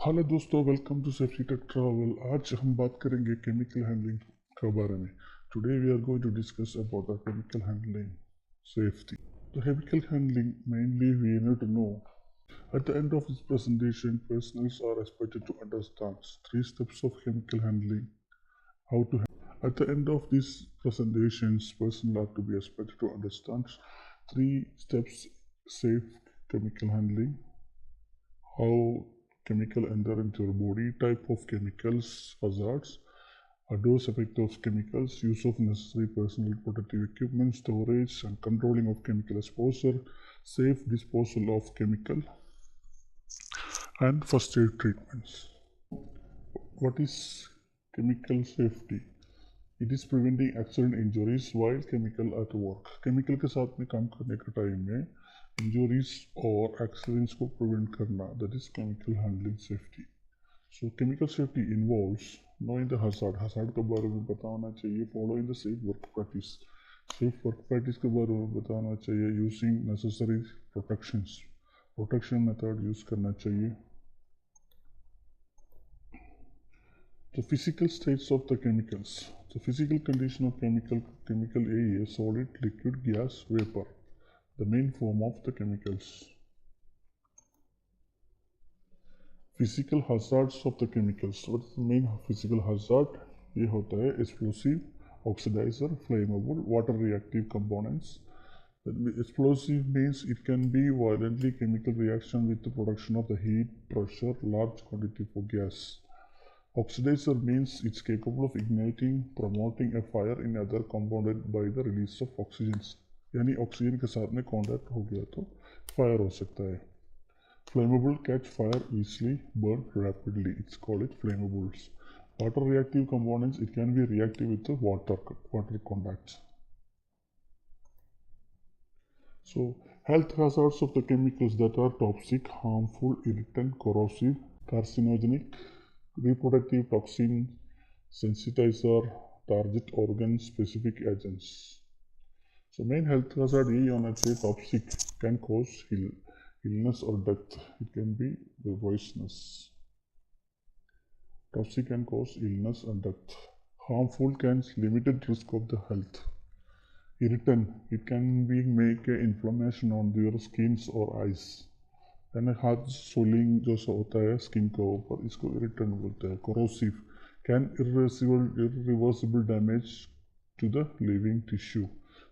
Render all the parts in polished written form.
Hello दोस्तों, welcome to safety tech travel. आज हम बात करेंगे केमिकल हैंडलिंग के बारे में। Today we are going to discuss about the chemical handling safety. The chemical handling mainly we need to know. At the end of this presentation, personnel are expected to understand three steps of chemical handling. How to At the end of these presentations, personnel are to be expected to understand three steps safe chemical handling, how chemical enter into your body, type of chemicals, hazards, adverse effect of chemicals, use of necessary personal protective equipment, storage and controlling of chemical exposure, safe disposal of chemical, and first aid treatments. What is chemical safety? It is preventing accident injuries while chemical at work. Chemical के साथ में काम करने के time में injuries और accidents को prevent करना, that is chemical handling safety. So chemical safety involves knowing the hazard. Hazard के बारे में पता होना चाहिए. Following the safe work practice. Safe work practice के बारे में पता होना चाहिए. Using necessary protections. Protection method use करना चाहिए. The physical states of the chemicals. The physical condition of chemical A is solid, liquid, gas, vapor. The main form of the chemicals. Physical hazards of the chemicals. What is the main physical hazard? ये होता है explosive, oxidizer, flammable, water reactive components. Explosive means it can be violently chemical reaction with the production of the heat, pressure, large quantity of gas. Oxidizer means it's capable of igniting, promoting a fire in other compounded by the release of oxygen. यानी oxygen के साथ में contact हो गया तो fire हो सकता है. Flammable catch fire easily, burn rapidly. It's called it flammables. Water reactive components, it can be reactive with the water contacts. So health hazards of the chemicals that are toxic, harmful, irritant, corrosive, carcinogenic, reproductive toxin, sensitizer, target organ specific agents. So main health hazard यही होना चाहिए. Toxic can cause illness or death. It can be poisonous. Toxic can cause illness and death. Harmful can limited risk of the health. Irritant, it can be make a inflammation on your skins or eyes. यानी हाथ swelling जैसा होता है skin के ऊपर, इसको irritant बोलते हैं. Corrosive can irreversible damage to the living tissue.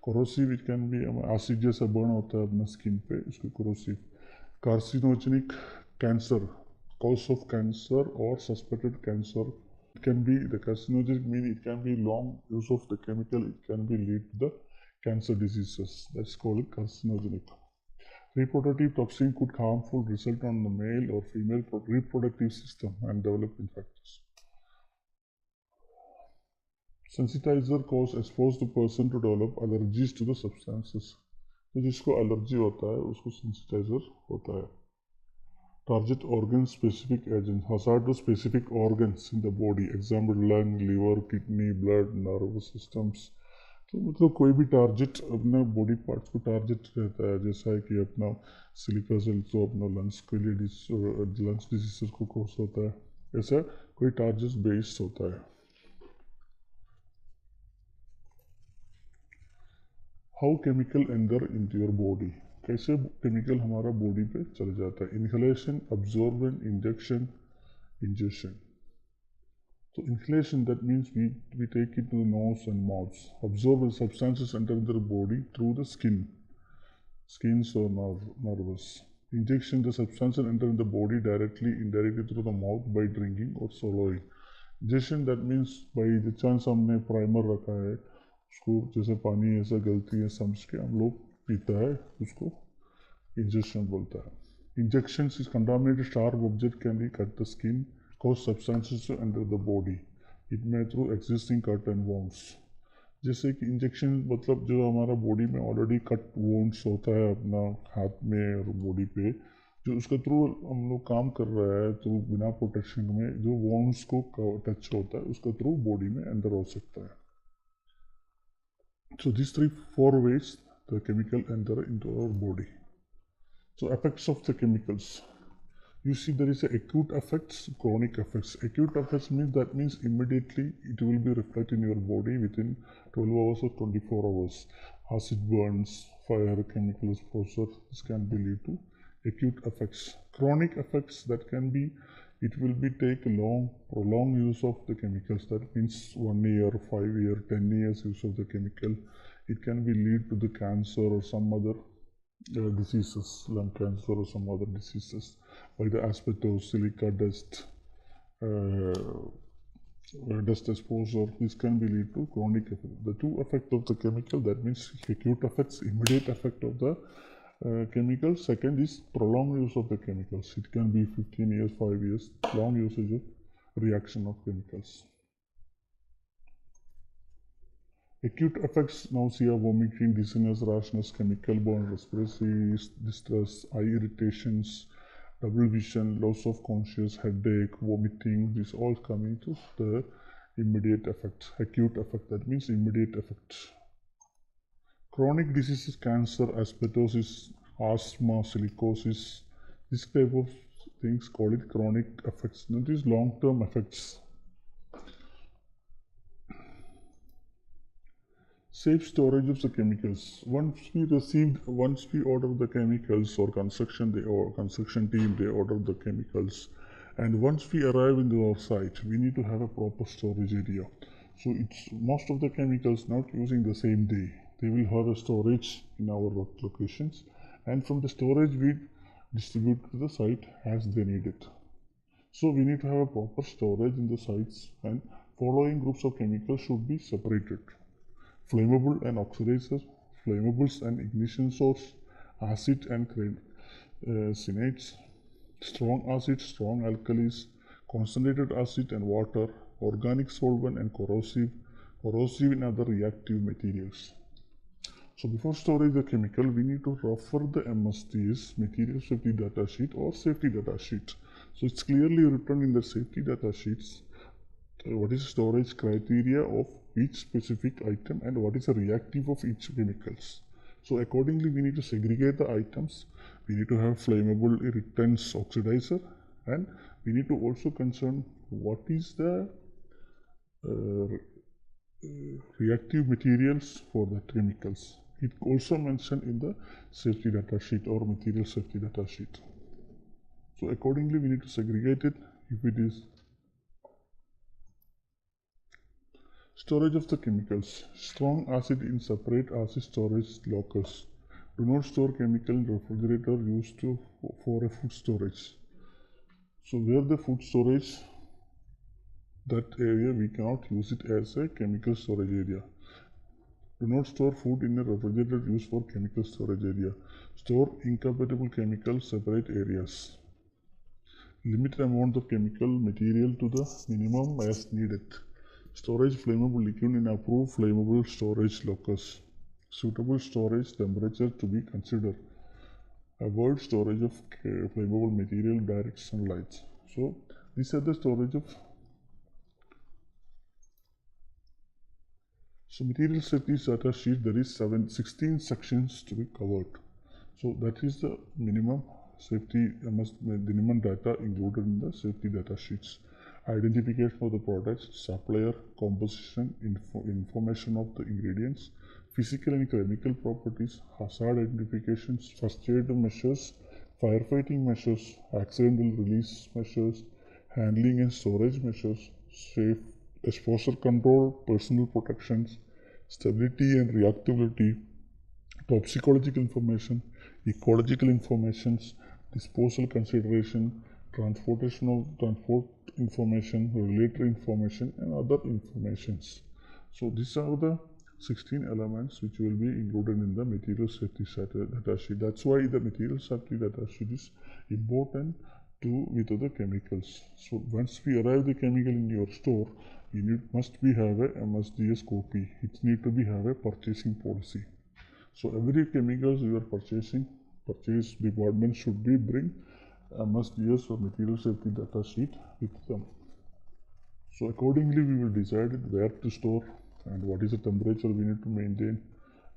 Corrosive it can be acid जैसा burn होता है अपना स्किन पे, इसको corrosive. Carcinogenic, cancer, cause of cancer or suspected cancer. It can be the carcinogenic mean it can be long use of the chemical, it can be lead to the cancer diseases. That's called carcinogenic. Reproductive toxin could harmful result on the male or female reproductive system and development factors. Sensitizer cause expose the person to develop allergies to the substances. तो जिसको allergy होता है उसको सेंसिटाइजर होता है. Target organ specific agents. Hazard to specific organs in the body. Example lung, liver, kidney, blood, nervous systems. तो मतलब कोई भी टारगेट अपना बॉडी पार्ट्स को टारगेट रहता है. जैसा है कि अपना सिलिका सेल तो अपना लंग्स के लिए लंग्स डिजीज को कोस होता है, ऐसा कोई टारगेट बेस्ड होता है. How chemical enter into your body. कैसे केमिकल हमारा बॉडी पे चल जाता है. Inhalation, absorption, injection, injection. So inhalation, that means we take it to the nose and mouth. Absorb the substances enter the body through the skins or nerves. Injection, the substances enter the body directly, indirectly through the mouth by drinking or swallowing. Injection, that means by the chance हमने primer रखा है, उसको जैसे पानी ऐसा गलती है समझ के हम लोग पीता है, उसको injection बोलता है. Injections is contaminated sharp object can be cut the skin, cause substances to enter the body. It may through existing cut and wounds. जैसे कि इंजेक्शन मतलब जो हमारा बॉडी में ऑलरेडी कट वोन्ड्स होता है अपना हाथ में और बॉडी पे, जो उसके थ्रू हम लोग काम कर रहा है, तो बिना प्रोटेक्शन में जो वोन्ड्स को टच होता है उसके थ्रू बॉडी में अंदर हो सकता है. So these 3-4 ways the chemical enter into our body. So effects of the chemicals. You see there is a acute effects, chronic effects. Acute effects means immediately it will be reflected in your body within 12 hours or 24 hours. Acid burns, fire, chemical exposure, this can be lead to acute effects. Chronic effects, that can be, it will be take long, prolonged use of the chemicals. That means 1 year, 5 year, 10 years use of the chemical. It can be lead to the cancer or some other diseases, lung cancer or some other diseases, by the asbestos, silica dust, dust exposure. This can be lead to chronic effect. The two effects of the chemical, that means acute effects, immediate effect of the chemical. Second is prolonged use of the chemicals. It can be 15 years, 5 years, long usage of reaction of chemicals. Acute effects: nausea, vomiting, dizziness, rashness, chemical burn, respiratory distress, eye irritations, double vision, loss of conscious, headache, vomiting. This all coming to the immediate effect. Acute effect, that means immediate effect. Chronic diseases: cancer, asbestosis, asthma, silicosis. This type of things, call it chronic effects. Not these long-term effects. Safe storage of the chemicals. Once we order the chemicals, or construction team, they order the chemicals, and once we arrive in our site, we need to have a proper storage area. So it's most of the chemicals not using the same day. They will have a storage in our locations, and from the storage we distribute to the site as they need it. So we need to have a proper storage in the sites, and following groups of chemicals should be separated: flammable and oxidizer, flammables and ignition source, acid and cyanates, strong acid, strong alkalis, concentrated acid and water, organic solvent and corrosive and other reactive materials. So before storing the chemical, we need to refer the MSDS, Material Safety Data Sheet, or Safety Data Sheet. So it's clearly written in the safety data sheets what is storage criteria of each specific item and what is the reactive of each chemicals. So accordingly, we need to segregate the items. We need to have flammable, irritants, oxidizer, and we need to also concern what is the reactive materials for the chemicals. It also mentioned in the safety data sheet or material safety data sheet. So accordingly, we need to segregate it. If it is storage of the chemicals: strong acid in separate acid storage lockers. Do not store chemical in refrigerator used for a food storage. So where the food storage, that area we cannot use it as a chemical storage area. Do not store food in a refrigerator used for chemical storage area. Store incompatible chemicals separate areas. Limit amount of chemical material to the minimum as needed. Storage flammable liquid in approved flammable storage lockers. Suitable storage temperature to be considered. Avoid storage of flammable material in direct sunlight. So these are the storage of. So material safety data sheet, there is 16 sections to be covered. So that is the minimum safety, minimum data included in the safety data sheets. Identification of the products, supplier, composition, information of the ingredients, physical and chemical properties, hazard identifications, first aid measures, firefighting measures, accidental release measures, handling and storage measures, safe exposure control, personal protections, stability and reactability, toxicological information, ecological informations, disposal consideration, transport information, regulatory information, and other informations. So these are the 16 elements which will be included in the material safety data sheet. That's why the material safety data sheet is important with other chemicals. So once we arrive the chemical in your store, you must have a MSDS copy. It need to have a purchasing policy. So every chemicals you are purchasing, purchase department should be bring MSDS or material safety data sheet with them. So accordingly, we will decide where to store and what is the temperature we need to maintain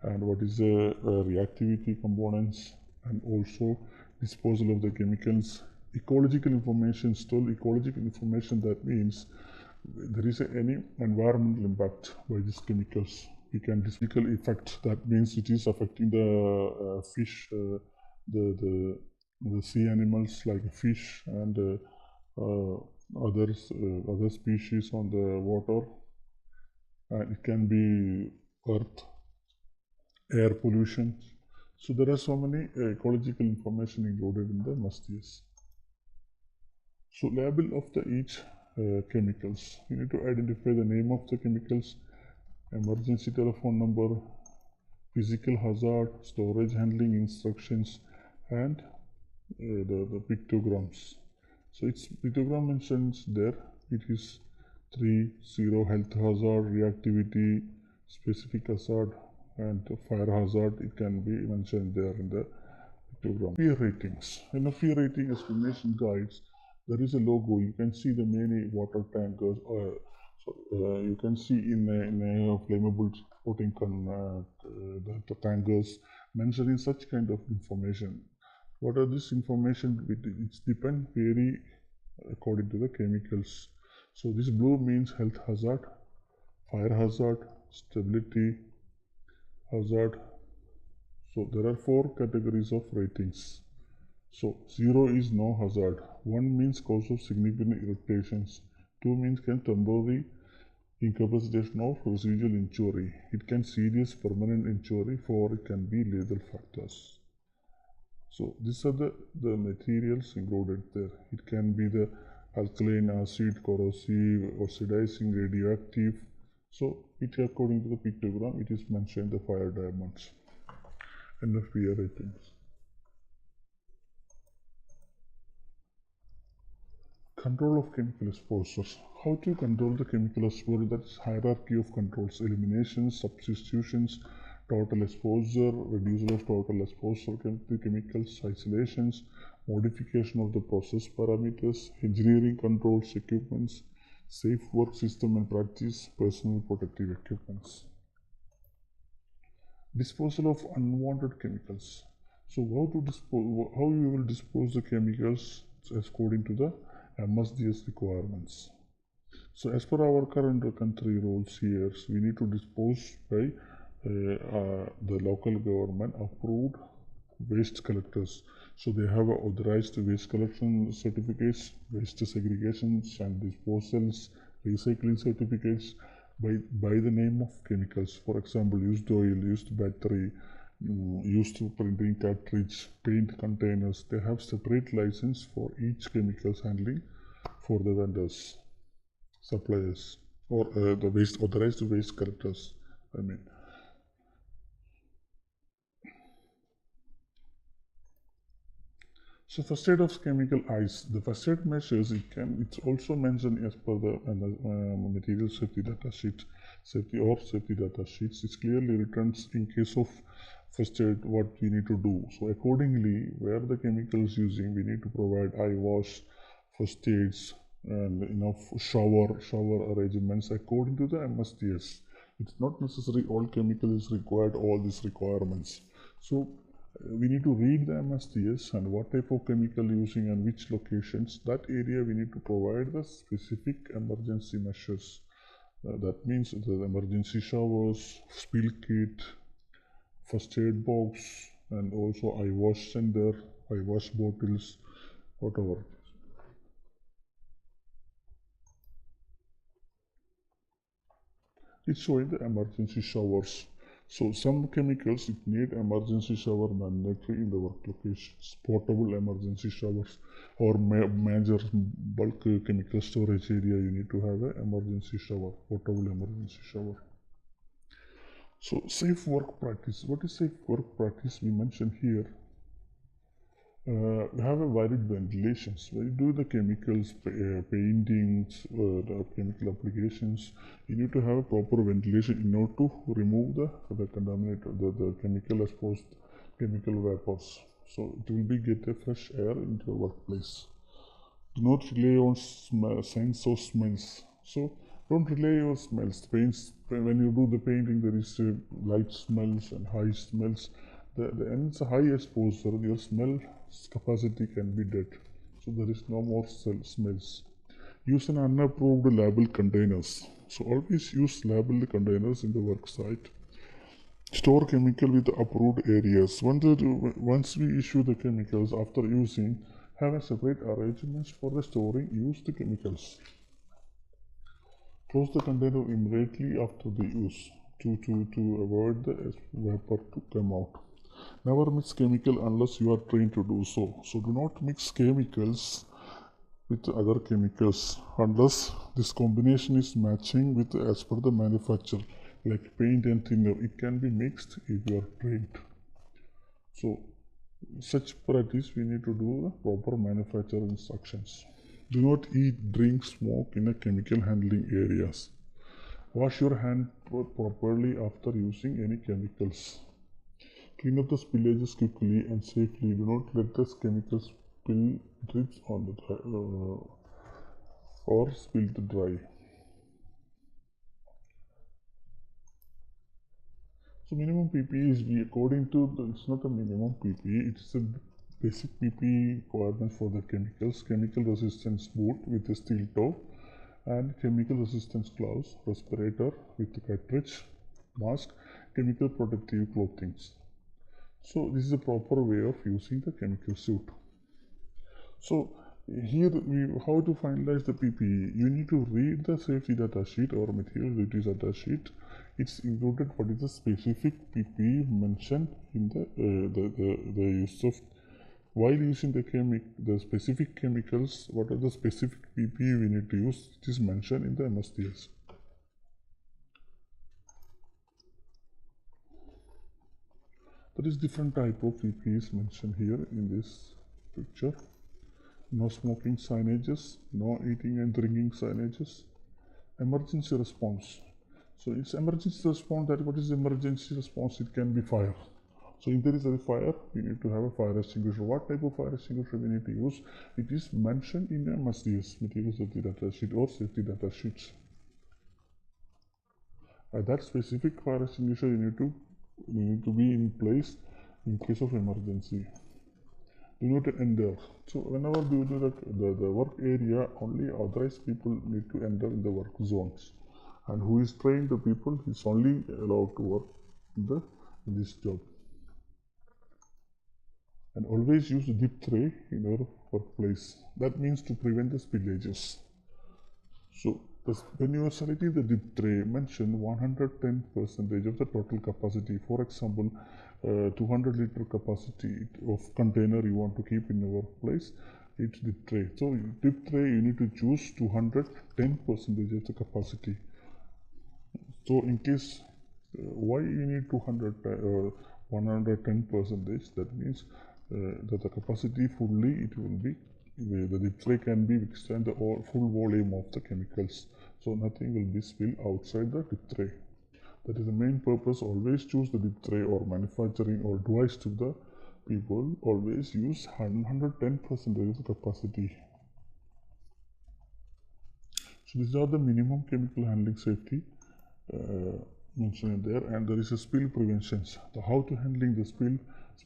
and what is the reactivity components, and also disposal of the chemicals ecological information. Still, ecological information, that means there is any environmental impact by these chemicals. We can physical effect, that means it is affecting the fish, the sea animals like fish and other species on the water, and it can be earth, air pollution. So there are so many ecological information included in the MSDS. So label of the each chemicals. You need to identify the name of the chemicals, emergency telephone number, physical hazard, storage handling instructions, and the pictograms. So its pictogram mentions there. It is 3, 0 health hazard, reactivity, specific hazard, and fire hazard. It can be mentioned there in the pictogram. Fear ratings. In a fear rating estimation guides, there is a logo. You can see the many water tankers. You can see in a flammable coating the tankers mentioning such kind of information. What are this information? It depends vary according to the chemicals. So this blue means health hazard, fire hazard, stability hazard. So there are 4 categories of ratings. So 0 is no hazard, 1 means cause of significant irritations, 2 means can temporary incapacitation or residual injury. It can serious permanent injury, 4 it can be lethal factors. So these are the materials included there. It can be the alkaline, acid, corrosive, oxidizing, radioactive. So it according to the pictogram, it is mentioned the fire diamonds and the fear ratings. Control of chemical exposures. How to control the chemical exposure? That is hierarchy of controls: eliminations, substitutions, total exposure, reduction of total exposure to chemicals, isolations, modification of the process parameters, engineering controls, equipments, safe work system and practice, personal protective equipments. Disposal of unwanted chemicals. So how you will dispose the chemicals according to the MSDS requirements. So as per our current country rules here, we need to dispose by the local government approved waste collectors. So they have authorized waste collection certificates, waste segregations and disposals, recycling certificates by the name of chemicals. For example, used oil, used battery, used printing cartridge, paint containers. They have separate license for each chemicals handling for the vendors, suppliers, or the waste authorized waste collectors. I mean. So first aid of chemical ice. The first aid measures it's also mentioned as per the material safety data sheet, safety data sheets. It's clearly written in case of first aid what we need to do. So accordingly, where the chemical is using, we need to provide eye wash, first aids, and enough shower arrangements according to the MSDS. It's not necessary all chemical is required, all these requirements. So we need to read the MSDS and what type of chemical using and which locations. That area we need to provide the specific emergency measures. That means the emergency showers, spill kit, first aid box, and also eye wash center, eye wash bottles, whatever. It's showing the emergency showers. So some chemicals it need emergency shower mandatory in the work locations, portable emergency showers, or major bulk chemical storage area you need to have an emergency shower, portable emergency shower. So safe work practice. What is safe work practice? We mentioned here. We have a varied ventilations. When you do the chemicals, paintings, the chemical applications, you need to have a proper ventilation in order to remove the contaminated, the chemical exposed chemical vapors. So it will be get a fresh air into your workplace. Do not rely on sense of smells. So don't rely on smells. Paints, when you do the painting, there is light smells and high smells. And it's a high exposure, your smell capacity can be dead. so there is no more smells. Use an unapproved labeled containers. So always use labeled containers in the work site. Store chemical with approved areas. Once we issue the chemicals after using, have a separate arrangements for the storing used chemicals. Close the container immediately after the use to avoid the vapor to come out. Never mix chemical unless you are trained to do so. So do not mix chemicals with other chemicals unless this combination is matching with as per the manufacturer, like paint and thinner. It can be mixed if you are trained. So such practice we need to do the proper manufacturer instructions. Do not eat, drink, smoke in a chemical handling areas. Wash your hand properly after using any chemicals. Clean up the spillages quickly and safely. Do not let the chemicals spill drips on the dry, or spill the dry. So minimum PPE is according to it's not a minimum PPE, it's a basic PPE requirement for the chemicals. Chemical resistance boot with a steel toe and chemical resistance gloves, respirator with the cartridge, mask, chemical protective clothing. So this is a proper way of using the chemical suit. So here how to finalize the PPE. You need to read the safety data sheet or material duties data sheet. It's included what is the specific PPE mentioned in the use of while using the specific chemicals. What are the specific PPE we need to use? It is mentioned in the MSDS. There is different type of PPEs mentioned here in this picture. No smoking signages, no eating and drinking signages. Emergency response. So it's emergency response. That what is emergency response? It can be fire. So if there is a fire, we need to have a fire extinguisher. What type of fire extinguisher we need to use? It is mentioned in the MSDS, material safety data sheet or safety data sheets. That specific fire extinguisher you need to be in place in case of emergency. Do not enter. So whenever you do the work area, only authorized people need to enter in the work zones, and who is trained the people is only allowed to work in this job. And always use dip tray in your workplace. That means to prevent the spillages. So when you are selecting the dip tray, mention 110% of the total capacity. For example, 200-liter capacity of container you want to keep in your workplace, it's dip tray. So dip tray you need to choose 210% of the capacity. So in case why you need 110%, that means that the capacity fully it will be the dip tray can be withstand the full volume of the chemicals, so nothing will be spilled outside the dip tray. That is the main purpose. Always choose the dip tray or manufacturing or advice to the people, always use 110% of the capacity. So these are the minimum chemical handling safety mentioned there, and there is a spill preventions. How to handling the spill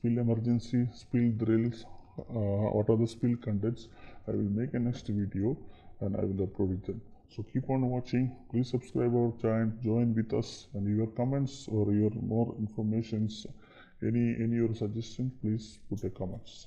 emergency, spill drills, what are the spill contents. I will make a next video and I will upload it then. So keep on watching. Please subscribe our channel, join with us, and your comments or your more informations, any your suggestion, please put a comments.